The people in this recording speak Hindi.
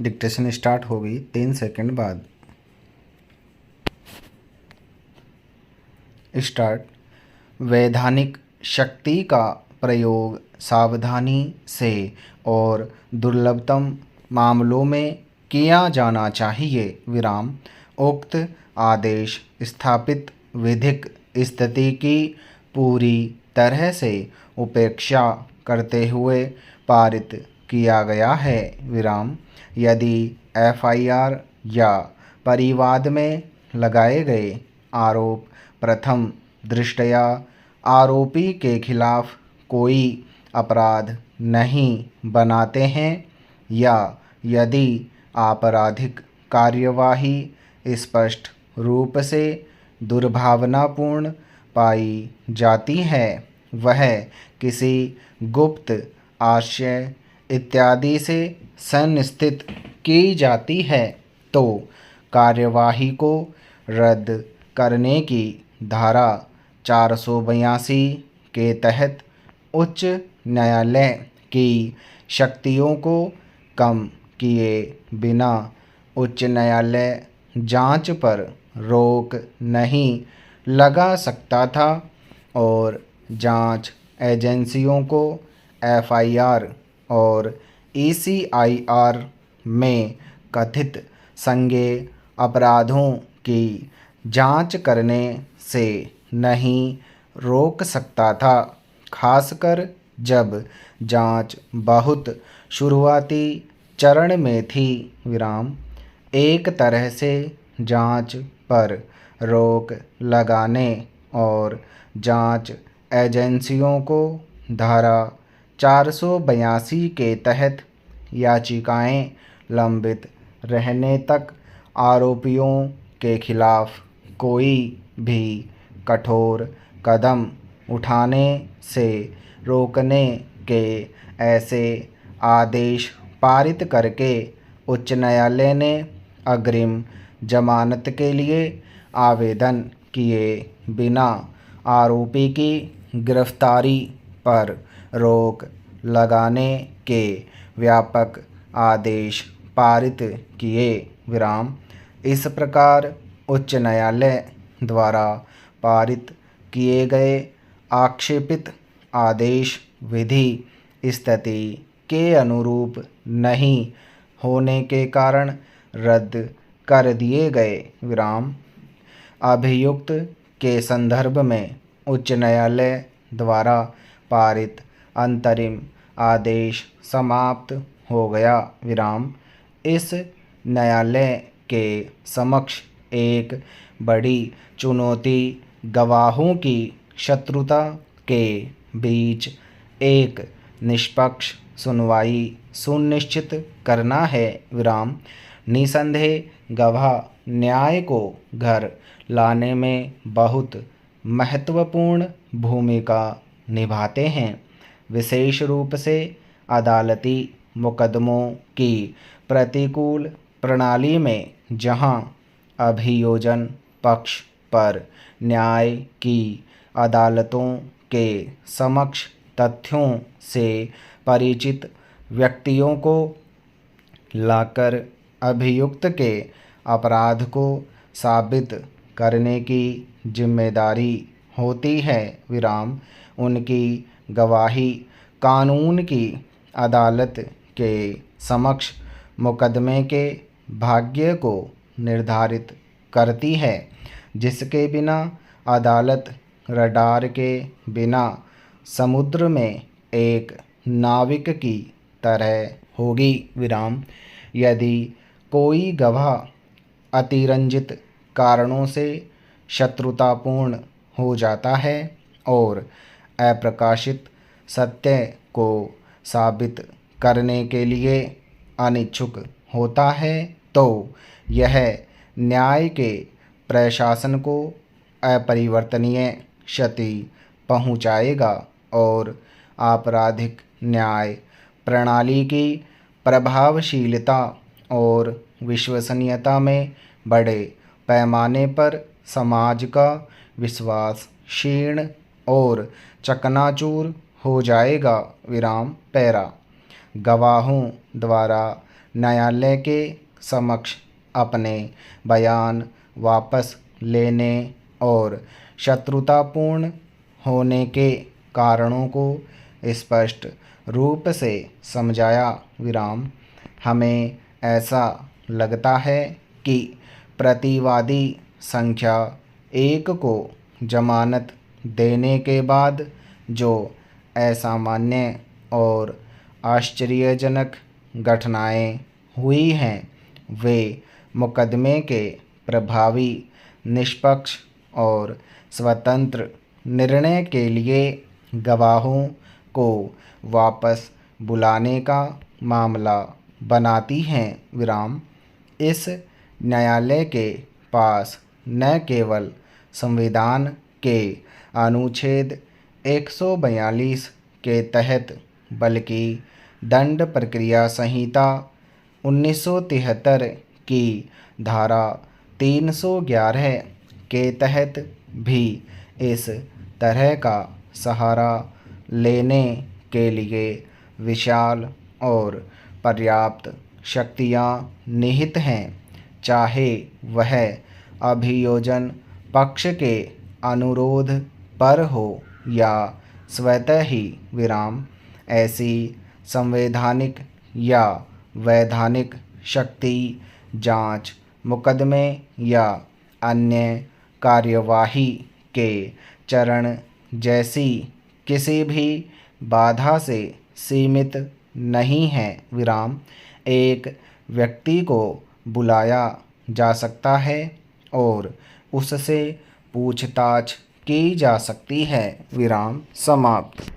डिक्टेशन स्टार्ट होगी 3 सेकंड बाद। स्टार्ट। वैधानिक शक्ति का प्रयोग सावधानी से और दुर्लभतम मामलों में किया जाना चाहिए। विराम। उक्त आदेश स्थापित विधिक स्थिति की पूरी तरह से उपेक्षा करते हुए पारित किया गया है। विराम। यदि एफआईआर या परिवाद में लगाए गए आरोप प्रथम दृष्टया आरोपी के खिलाफ कोई अपराध नहीं बनाते हैं या यदि आपराधिक कार्यवाही स्पष्ट रूप से दुर्भावनापूर्ण पाई जाती है, वह किसी गुप्त आशय इत्यादि से संस्थित की जाती है, तो कार्यवाही को रद्द करने की धारा 482 के तहत उच्च न्यायालय की शक्तियों को कम किए बिना उच्च न्यायालय जांच पर रोक नहीं लगा सकता था और जांच एजेंसियों को एफआईआर और ईसीआईआर में कथित संज्ञेय अपराधों की जांच करने से नहीं रोक सकता था, खासकर जब जांच बहुत शुरुआती चरण में थी। विराम। एक तरह से जांच पर रोक लगाने और जांच एजेंसियों को धारा 482 के तहत याचिकाएं लंबित रहने तक आरोपियों के खिलाफ कोई भी कठोर कदम उठाने से रोकने के ऐसे आदेश पारित करके उच्च न्यायालय ने अग्रिम जमानत के लिए आवेदन किए बिना आरोपी की गिरफ्तारी पर रोक लगाने के व्यापक आदेश पारित किए। विराम। इस प्रकार उच्च न्यायालय द्वारा पारित किए गए आक्षेपित आदेश विधि स्थिति के अनुरूप नहीं होने के कारण रद्द कर दिए गए। विराम। अभियुक्त के संदर्भ में उच्च न्यायालय द्वारा पारित अंतरिम आदेश समाप्त हो गया। विराम। इस न्यायालय के समक्ष एक बड़ी चुनौती गवाहों की शत्रुता के बीच एक निष्पक्ष सुनवाई सुनिश्चित करना है। विराम। निसंदेह गवाह न्याय को घर लाने में बहुत महत्वपूर्ण भूमिका निभाते हैं, विशेष रूप से अदालती मुकदमों की प्रतिकूल प्रणाली में, जहां अभियोजन पक्ष पर न्याय की अदालतों के समक्ष तथ्यों से परिचित व्यक्तियों को लाकर अभियुक्त के अपराध को साबित करने की जिम्मेदारी होती है। विराम। उनकी गवाही कानून की अदालत के समक्ष मुकदमे के भाग्य को निर्धारित करती है, जिसके बिना अदालत रडार के बिना समुद्र में एक नाविक की तरह होगी। विराम। यदि कोई गवाह अतिरंजित कारणों से शत्रुतापूर्ण हो जाता है और अप्रकाशित सत्य को साबित करने के लिए अनिच्छुक होता है, तो यह न्याय के प्रशासन को अपरिवर्तनीय क्षति पहुंचाएगा और आपराधिक न्याय प्रणाली की प्रभावशीलता और विश्वसनीयता में बड़े पैमाने पर समाज का विश्वास क्षीण और चकनाचूर हो जाएगा। विराम। पैरा। गवाहों द्वारा न्यायालय के समक्ष अपने बयान वापस लेने और शत्रुतापूर्ण होने के कारणों को स्पष्ट रूप से समझाया। हमें ऐसा लगता है कि प्रतिवादी संख्या 1 को जमानत देने के बाद जो असामान्य और आश्चर्यजनक घटनाएं हुई हैं वे मुकदमे के प्रभावी, निष्पक्ष और स्वतंत्र निर्णय के लिए गवाहों को वापस बुलाने का मामला बनाती हैं। इस न्यायालय के पास न केवल संविधान के अनुच्छेद 142 के तहत बल्कि दंड प्रक्रिया संहिता 1973 की धारा 311 के तहत भी इस तरह का सहारा लेने के लिए विशाल और पर्याप्त शक्तियाँ निहित हैं, चाहे वह अभियोजन पक्ष के अनुरोध पर हो या स्वतः ही। ऐसी संवैधानिक या वैधानिक शक्ति जांच, मुकदमे या अन्य कार्यवाही के चरण जैसी किसी भी बाधा से सीमित नहीं है। एक व्यक्ति को बुलाया जा सकता है और उससे पूछताछ की जा सकती है। समाप्त।